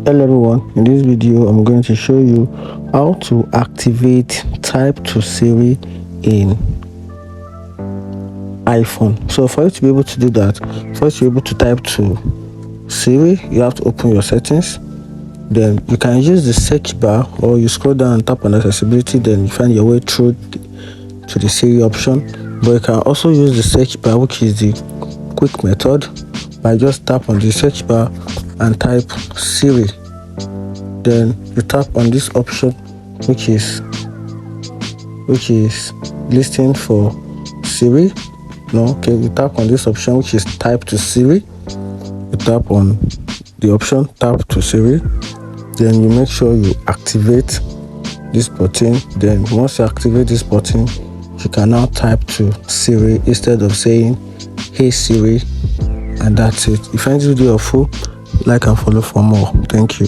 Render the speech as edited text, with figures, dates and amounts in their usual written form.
Hello everyone, in this video I'm going to show you how to activate type to Siri in iPhone. So for you to be able to do that, first you're able to type to Siri, you have to open your settings. Then you can use the search bar, or you scroll down and tap on accessibility, then you find your way through to the Siri option. But you can also use the search bar, which is the quick method, by just tap on the search bar and type Siri. Then you tap on this option which is listing for Siri. You tap on this option which is type to Siri. You tap on the option tap to Siri, then you make sure you activate this button. Then once you activate this button, you can now type to Siri instead of saying hey Siri, and that's it. If you find this video helpful, like and follow for more. Thank you.